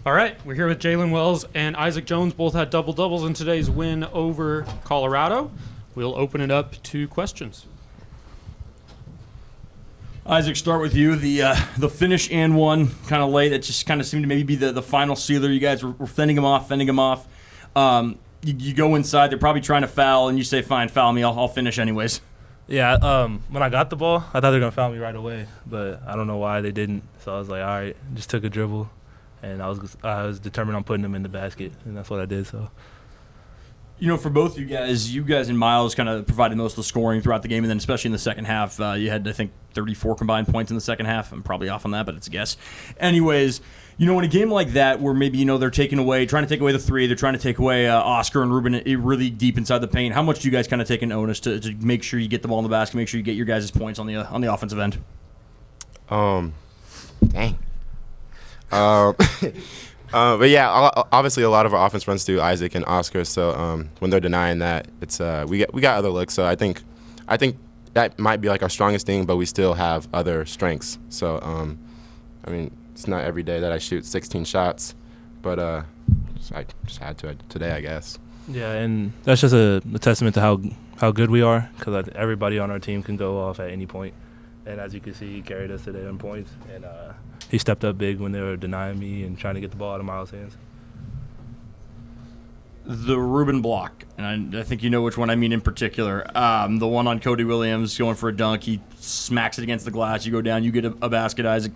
All right, we're here with Jaylen Wells and Isaac Jones. Both had double-doubles in today's win over Colorado. We'll open it up to questions. Isaac, start with you. The finish and one kind of late. It just kind of seemed to maybe be the final sealer. You guys were fending him off. You go inside. They're probably trying to foul, and you say, fine, foul me. I'll finish anyways. Yeah, when I got the ball, I thought they were going to foul me right away, but I don't know why they didn't. So I was like, all right, just took a dribble. And I was determined on putting them in the basket, and that's what I did. So, for both you guys and Miles kind of provided most of the scoring throughout the game, and then especially in the second half, you had, I think, 34 combined points in the second half. I'm probably off on that, but it's a guess. Anyways, in a game like that where maybe, they're trying to take away the three, they're trying to take away Oscar and Ruben really deep inside the paint, how much do you guys kind of take an onus to make sure you get the ball in the basket, make sure you get your guys' points on the offensive end? Dang. But yeah, obviously a lot of our offense runs through Isaac and Oscar. So when they're denying that, it's we got other looks. So I think that might be like our strongest thing, but we still have other strengths. So it's not every day that I shoot 16 shots, but I just had to today, I guess. Yeah, and that's just a testament to how good we are, because everybody on our team can go off at any point. And as you can see, he carried us today in points, and he stepped up big when they were denying me and trying to get the ball out of Miles' hands. The Ruben block, and I think you know which one I mean in particular. The one on Cody Williams going for a dunk, he smacks it against the glass, you go down, you get a basket, Isaac.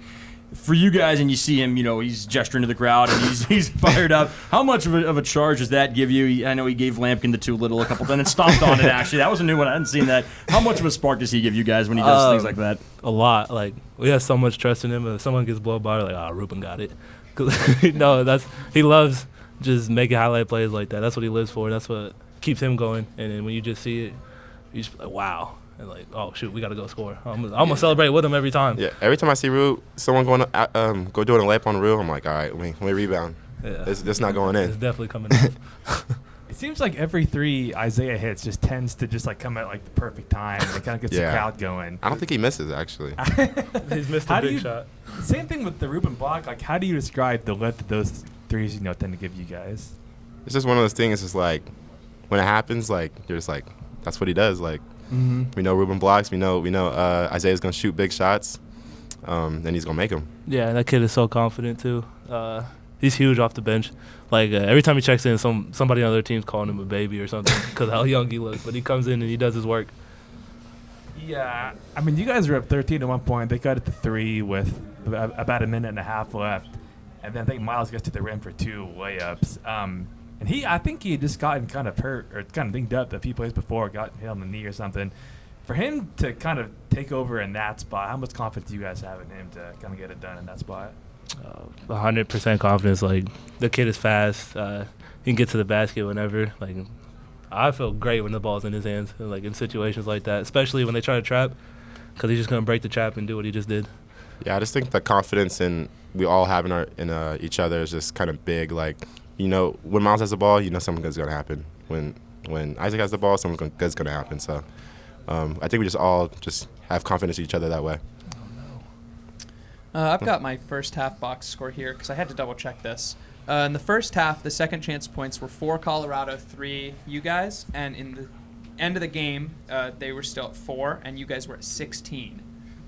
For you guys, and you see him, he's gesturing to the crowd, and he's fired up. How much of a charge does that give you? I know he gave Lampkin the too little a couple, and then stomped on it, actually. That was a new one. I hadn't seen that. How much of a spark does he give you guys when he does things like that? A lot. Like, we have so much trust in him. If someone gets blown by, like, Ruben got it. No, he loves just making highlight plays like that. That's what he lives for. That's what keeps him going. And then when you just see it, you just like, wow. And like, oh shoot, we gotta go score. I'm gonna celebrate with him every time. Yeah, every time I see someone go doing a layup on Rue, I'm like, all right, let me rebound. Yeah. It's not going in. It's definitely coming in. It seems like every three Isaiah hits just tends to just like come at like the perfect time. It kind of gets the crowd going. I don't think he misses actually. He's missed a big shot. Same thing with the Ruben block. Like, how do you describe the lift that those threes tend to give you guys? It's just one of those things. It's just like when it happens, like you're just like, that's what he does. Like. Mm-hmm. We know Ruben blocks. We know Isaiah's gonna shoot big shots, and he's gonna make them. Yeah, that kid is so confident too. He's huge off the bench. Like every time he checks in, somebody on their team's calling him a baby or something because how young he looks. But he comes in and he does his work. Yeah, I mean, you guys were up 13 at one point. They got it to 3 with about a minute and a half left, and then I think Miles gets to the rim for 2 layups. And I think he had just gotten kind of hurt or kind of dinged up a few plays before, got hit on the knee or something. For him to kind of take over in that spot, how much confidence do you guys have in him to kind of get it done in that spot? 100% confidence. Like, the kid is fast. He can get to the basket whenever. Like, I feel great when the ball's in his hands, like in situations like that, especially when they try to trap, because he's just going to break the trap and do what he just did. Yeah, I just think the confidence we all have in each other is just kind of big. Like, when Miles has the ball, something good's going to happen. When Isaac has the ball, something good's going to happen. So I think we just all just have confidence in each other that way. I've got my first half box score here because I had to double-check this. In the first half, the second chance points were 4 Colorado, 3 you guys. And in the end of the game, they were still at 4, and you guys were at 16.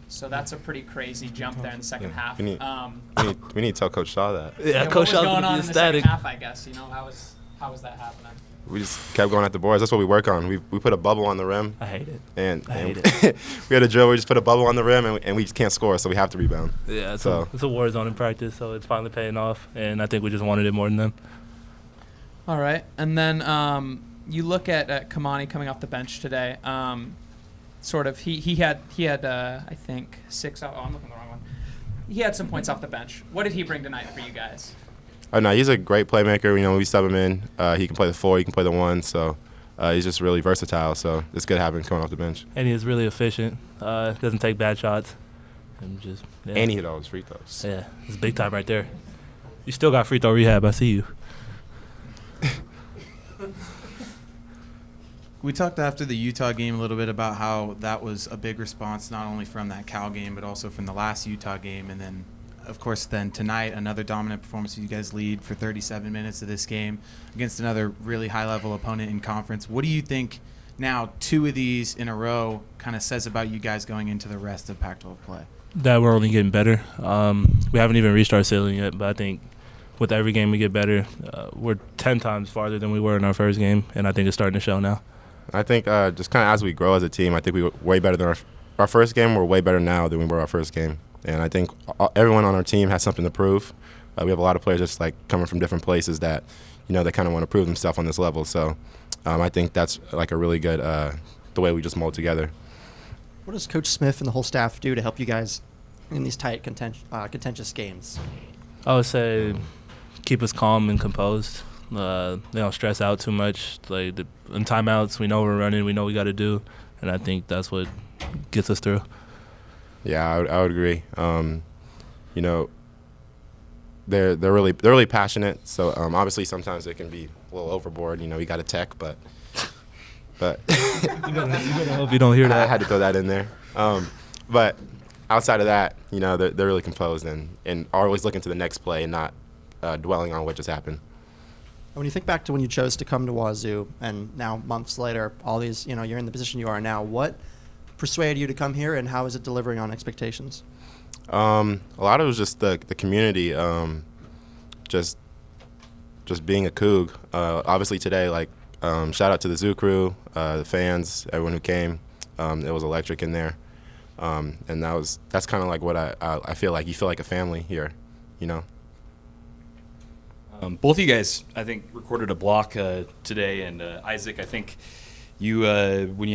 So that's a pretty crazy jump there in the second half. We need to tell Coach Shaw that. Yeah, Coach Shaw's going to be ecstatic. What was going on in the second half, I guess? How was that happening? We just kept going at the boards. That's what we work on. We put a bubble on the rim. I hate it. And we had a drill where we just put a bubble on the rim, and we just can't score, so we have to rebound. Yeah, it's a war zone in practice, so it's finally paying off, and I think we just wanted it more than them. All right. And then you look at Kamani coming off the bench today. He had I think 6. Oh, I'm looking at the wrong one. He had some points off the bench. What did he bring tonight for you guys? Oh no, he's a great playmaker. We sub him in. He can play the 4, he can play the 1. So he's just really versatile. So it's good having him coming off the bench. And he is really efficient. Doesn't take bad shots. And he hit all his free throws. Yeah, it's big time right there. You still got free throw rehab. I see you. We talked after the Utah game a little bit about how that was a big response, not only from that Cal game, but also from the last Utah game. And then of course, then tonight, another dominant performance. You guys lead for 37 minutes of this game against another really high-level opponent in conference. What do you think now 2 of these in a row kind of says about you guys going into the rest of Pac-12 play? That we're only getting better. We haven't even reached our ceiling yet, but I think with every game we get better. We're 10 times farther than we were in our first game, and I think it's starting to show now. I think just kind of as we grow as a team, I think we were way better than our first game. We're way better now than we were our first game. And I think everyone on our team has something to prove. We have a lot of players just like coming from different places that, they kind of want to prove themselves on this level. So I think that's like a really good the way we just mold together. What does Coach Smith and the whole staff do to help you guys in these tight, contentious games? I would say keep us calm and composed. They don't stress out too much. Like in timeouts, we know we're running, we know we got to do, and I think that's what gets us through. Yeah, I would agree. They're really passionate. So obviously sometimes they can be a little overboard. We got a tech, but you better hope you don't hear that. I had to throw that in there. But outside of that, they're really composed and are always looking to the next play and not dwelling on what just happened. When you think back to when you chose to come to WSU and now months later, all these, you're in the position you are now, what persuaded you to come here and how is it delivering on expectations? A lot of it was just the community, just being a Coug. Obviously today, shout out to the Zoo crew, the fans, everyone who came. It was electric in there. And that's kind of like what I feel like. You feel like a family here, Both of you guys, I think, recorded a block today, and Isaac, I think you when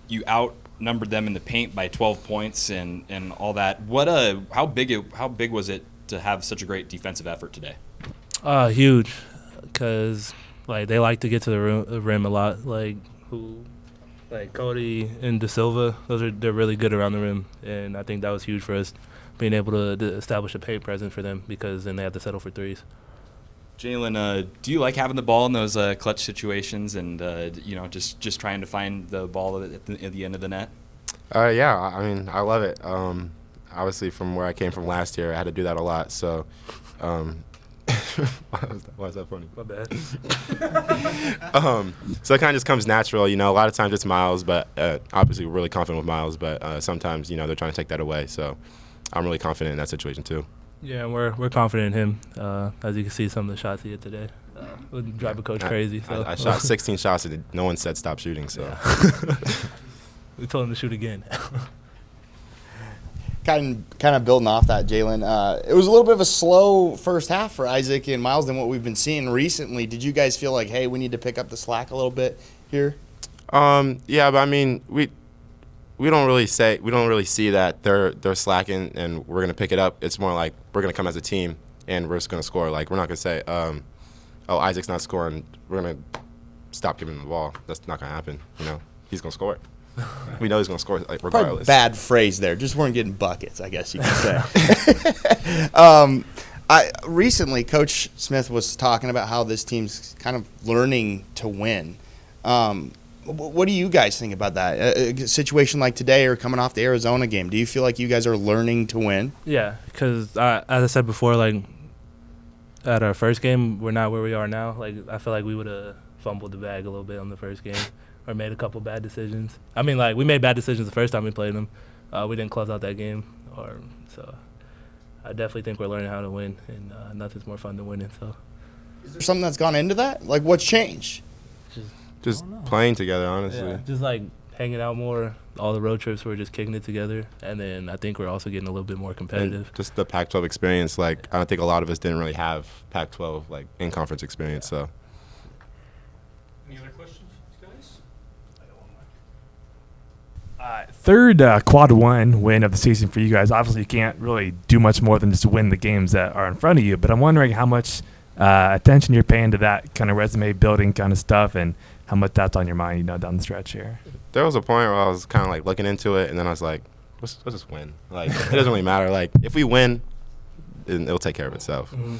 you outnumbered them in the paint by 12 points and all that. How big was it to have such a great defensive effort today? Huge, because they like to get to the rim a lot. Cody and De Silva, they're really good around the rim, and I think that was huge for us, being able to establish a paint presence for them, because then they have to settle for threes. Jaylen, do you like having the ball in those clutch situations and just trying to find the ball at the end of the net? Yeah, I mean, I love it. Obviously, from where I came from last year, I had to do that a lot. So, why is that funny? My bad. So it kind of just comes natural. A lot of times it's Miles, but obviously we're really confident with Miles. But sometimes, they're trying to take that away. So I'm really confident in that situation too. Yeah, we're confident in him. As you can see, some of the shots he hit today would drive a coach crazy. So. I shot 16 shots and no one said stop shooting. So yeah. We told him to shoot again. Kind of building off that, Jaylen. It was a little bit of a slow first half for Isaac and Miles than what we've been seeing recently. Did you guys feel like, hey, we need to pick up the slack a little bit here? Yeah, but I mean, we don't really see that they're slacking and we're gonna pick it up. It's more like we're gonna come as a team and we're just gonna score. We're not gonna say, oh, Isaac's not scoring, we're gonna stop giving him the ball. That's not gonna happen. He's gonna score it. We know he's gonna score regardless. Probably bad phrase there. Just weren't getting buckets, I guess you could say. Recently, Coach Smith was talking about how this team's kind of learning to win. What do you guys think about that? A situation like today or coming off the Arizona game, do you feel like you guys are learning to win? Yeah, because as I said before, at our first game, we're not where we are now. I feel like we would have fumbled the bag a little bit on the first game or made a couple bad decisions. I mean, we made bad decisions the first time we played them. We didn't close out that game. So I definitely think we're learning how to win, and nothing's more fun than winning. So is there something that's gone into that? What's changed? Just playing together, honestly. Yeah, just hanging out more. All the road trips, we're just kicking it together. And then I think we're also getting a little bit more competitive. And just the Pac-12 experience. I don't think a lot of us didn't really have Pac-12 in-conference experience. So. Any other questions, guys? Third quad one win of the season for you guys. Obviously, you can't really do much more than just win the games that are in front of you. But I'm wondering how much attention you're paying to that kind of resume building kind of stuff, and how much that's on your mind, down the stretch here. There was a point where I was kind of looking into it, and then I was like, let's just win. It doesn't really matter. If we win, it'll take care of itself. Mm-hmm.